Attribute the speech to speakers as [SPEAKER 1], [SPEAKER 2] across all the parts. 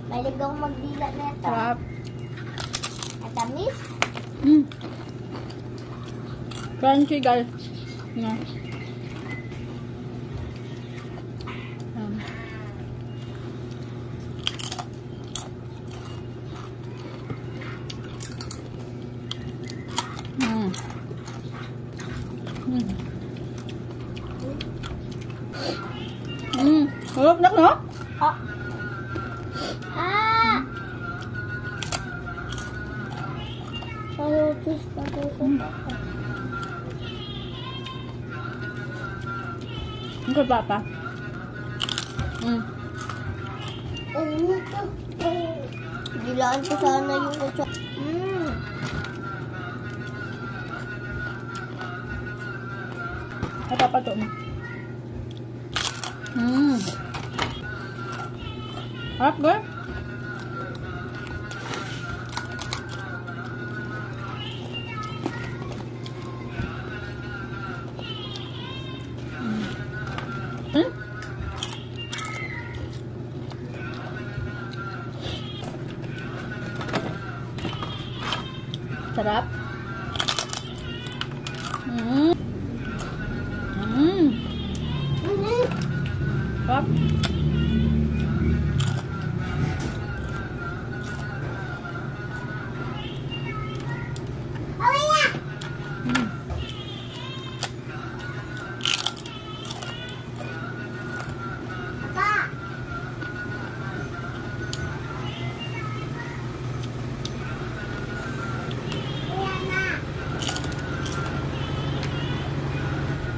[SPEAKER 1] Mahilig akong magdila na ito.
[SPEAKER 2] Sarap.
[SPEAKER 1] Matamis?
[SPEAKER 2] Crunchy guys. Yeah. Sarap na no?
[SPEAKER 1] Ah! Ah! Palutis pa dito.
[SPEAKER 2] Ang papa.
[SPEAKER 1] Ano ito? Gilaan ko sana yung kutsa.
[SPEAKER 2] Ay, papa to. Harap ba? Sarap. Sarap.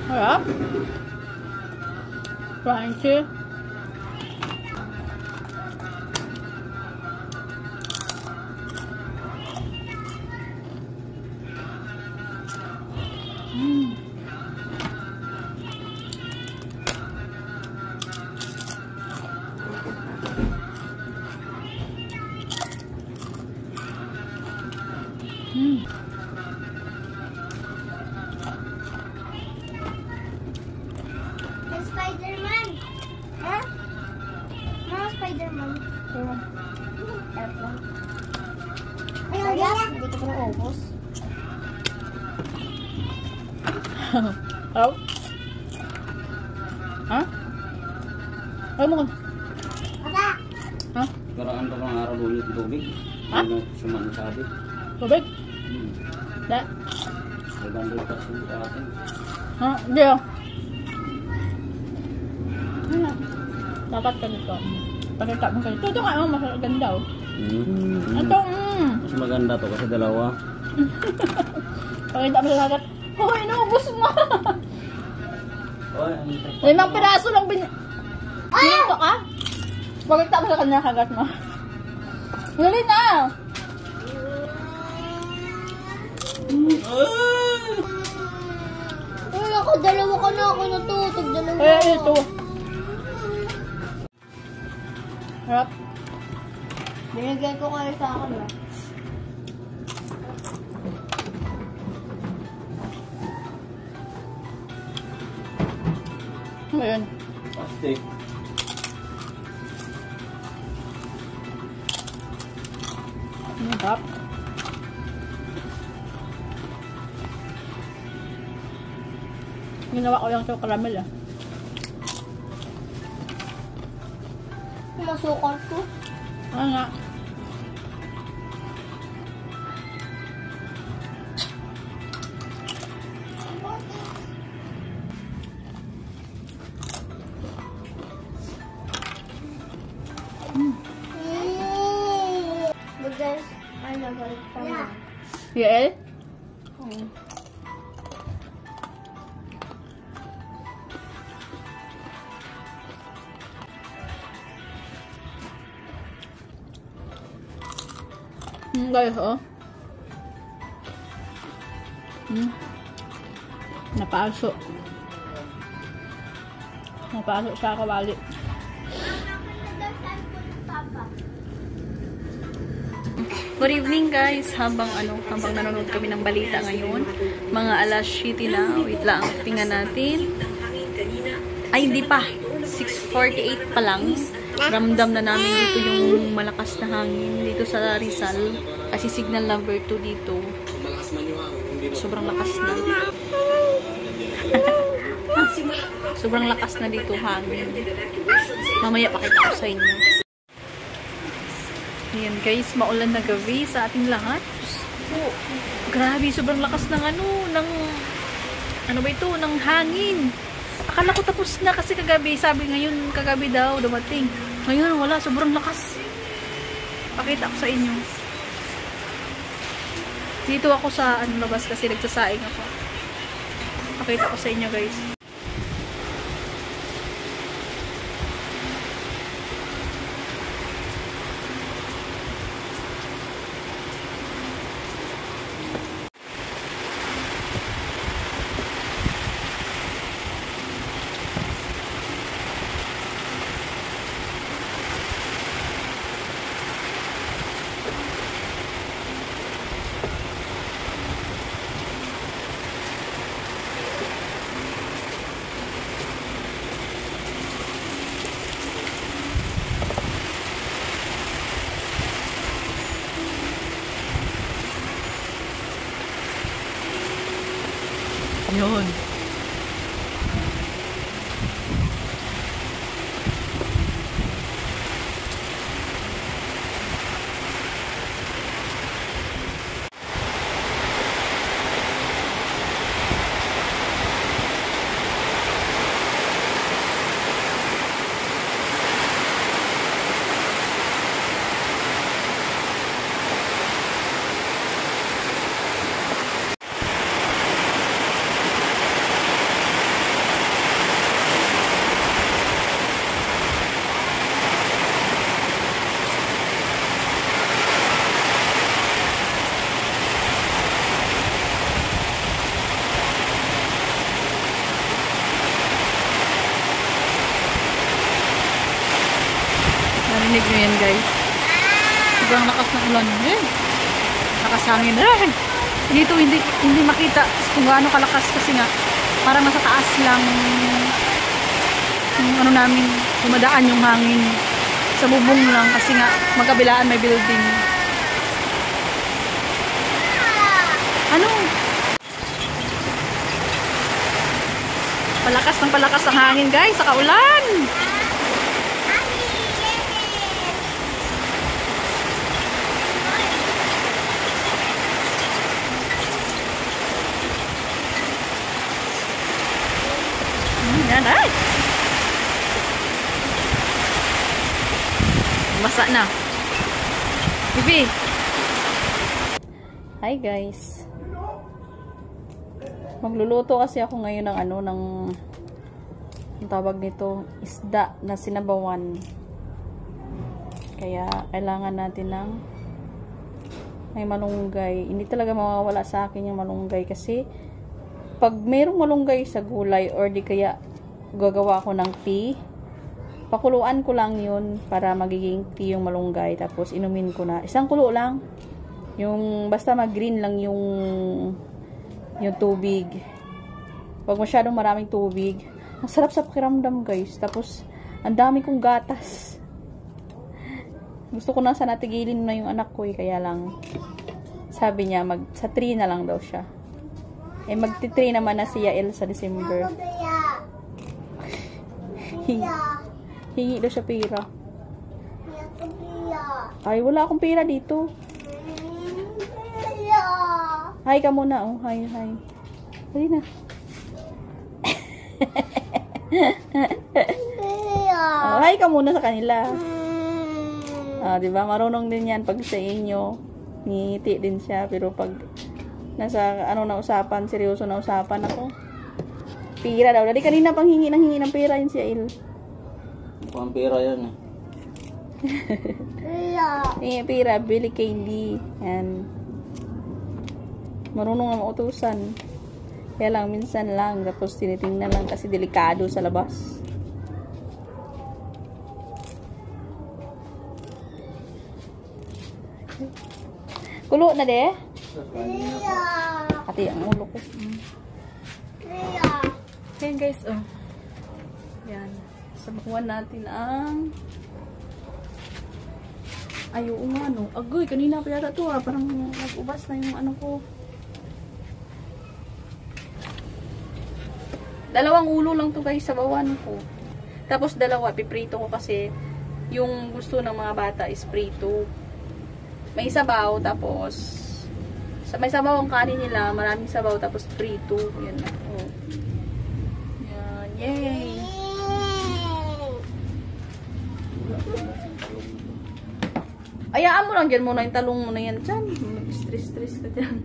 [SPEAKER 2] Sarap. Crunchy.
[SPEAKER 1] Spider-Man! Ha? Mga Spider-Man. Sarap lang. Ayun, hindi ko pa na-ubos.
[SPEAKER 2] Sarap. Ha? Ayaw mo ka.
[SPEAKER 1] Papa!
[SPEAKER 2] Ha?
[SPEAKER 3] Karaan pa pang araw ulit tubig.
[SPEAKER 2] Ha?
[SPEAKER 3] Ano sumang sabi?
[SPEAKER 2] Tubig? Da?
[SPEAKER 3] Magandang kasi sa atin.
[SPEAKER 2] Ha? Hindi ah. Dapat ka dito. Pakita mo kayo. Ito nga, mas maganda oh. Ito,
[SPEAKER 3] Mas maganda to kasi dalawa.
[SPEAKER 2] Pakita mo sa lagat. Hoy, inubos mo!
[SPEAKER 3] Oy,
[SPEAKER 2] 5 piraso lang binito ka? Pakita mo sa kanya kagat mo. Huli na!
[SPEAKER 1] Ay, ako, dalawa ka na. Ako natutog. Dalawa.
[SPEAKER 2] Kaya ito. Harap.
[SPEAKER 1] Binigay ko kayo sa akin ba?
[SPEAKER 2] Ano yun?
[SPEAKER 3] plastic.
[SPEAKER 2] Harap. Ginawa ko lang ito caramel ah.
[SPEAKER 1] Masukal ko.
[SPEAKER 2] Ano nga?
[SPEAKER 1] Guys, ano balik pa mo?
[SPEAKER 2] Yael? Guys, oh. Napaso. Napaso sa kawali. Good evening guys. Habang nanonood kami ng balita ngayon, mga alas 7 na. Wait lang, tingnan natin. Ay, hindi pa. 6:48 pa lang. ramdam na namin dito yung malakas na hangin dito sa Rizal. Kasi signal number 2 dito. Sobrang lakas na. Sobrang lakas na dito hangin. Mamaya pakita ko sa inyo. Ayan guys, maulan na gabi sa ating lahat. Oh, grabe, sobrang lakas ng ano ba ito, ng hangin. Akala ko tapos na kasi kagabi, sabi ngayon kagabi daw dumating. Ngayon wala, sobrang lakas. Pakita ko sa inyo. Dito ako sa labas kasi nagsasaing ako. Pakita ko sa inyo guys. Yun. Narinig nyo yan guys. Sobrang lakas ng ulan. Lakas hangin. Dito hindi makita kung gaano kalakas kasi nga parang nasa taas lang yung ano namin, dumadaan yung hangin sa bubong lang kasi nga magkabilaan may building. Ano? Palakas ng hangin guys sa kaulan. Yan ay. Basa na. Bibi. Hi guys. Magluluto kasi ako ngayon ng ang tawag nito, isda na sinabawan. Kaya kailangan natin ng may malunggay. Hindi talaga mawawala sa akin yung malunggay kasi pag mayroong malunggay sa gulay or di kaya gagawa ko ng tea, pakuluan ko lang yun para magiging tea yung malunggay, tapos inumin ko na. Isang kulo lang. Yung basta mag-green lang yung tubig. Huwag masyadong maraming tubig. Ang sarap sa pakiramdam guys. Tapos ang dami kong gatas. Gusto ko na sana tigilin na yung anak ko kaya lang sabi niya sa 3 na lang daw siya. Magti-3 naman na si Yael sa December. Hingi daw siya pera. Ay, wala akong pera dito. Hi ka muna. Oh, hi. Dali na. Oh, hi ka muna sa kanila. Diba? Marunong din yan pag sa inyo. Ngiti din siya. Pero pag nasa na usapan, seryoso na usapan ako. Pira daw. Dali kanina pang hingi ng pera yun si Yael.
[SPEAKER 3] Pang pera yun.
[SPEAKER 1] Pira, bili candy. Yan. Marunong na mautusan. Kaya lang, minsan lang. Tapos tinitingnan lang kasi delikado sa labas. Kulo na de? Pati ang ulo ko. Ayan guys, oh. Yan. Sabakuan natin ang
[SPEAKER 2] Ay, oo nga, no. Agoy, kanina pa yata to, parang nag-ubas na yung ano ko. Dalawang ulo lang to guys, sabawan ko. Tapos dalawa, piprito ko kasi yung gusto ng mga bata is prito. May sabaw, tapos may sabaw ang kanin nila, maraming sabaw, tapos prito. Yan na. Oh. Yan, yay! Ayaan mo lang dyan muna yung talong mo na yan dyan. Stress ka dyan.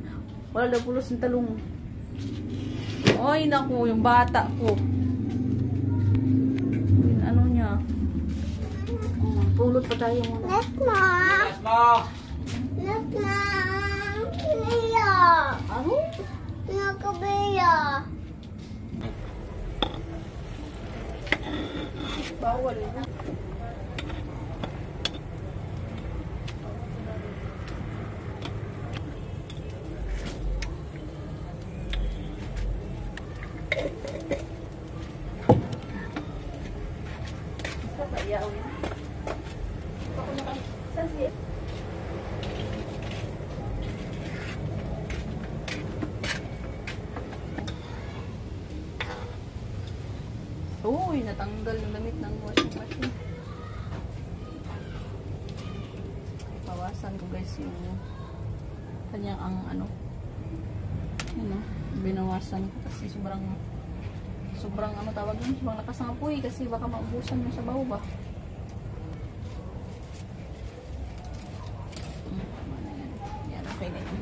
[SPEAKER 2] Wala daw pulos yung talong. Ay, naku, yung bata ko. Yung ano niya. Pulot pa tayo muna.
[SPEAKER 3] Yes, ma!
[SPEAKER 2] Ano? Bawal na. Uy, natanggal yung damit ng washing machine. Bawasan ko guys yung kanyang ang ano. Binawasan ko kasi sobrang ano tawag yun, sobrang lakas ng apoy kasi baka maubusan yung sabaw ba. Yan, okay na yun.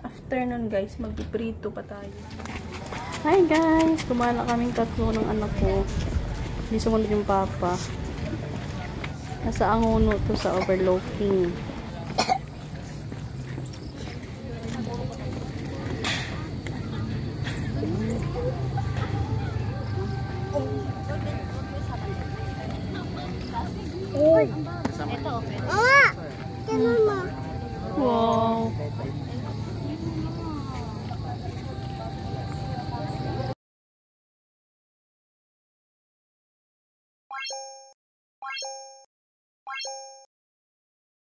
[SPEAKER 2] Afternoon guys, magpiprito pa tayo. Hi guys, kumain na kaming tatlo ng anak ko. Hindi sumunod yung papa. Nasa Angono to sa overlooking.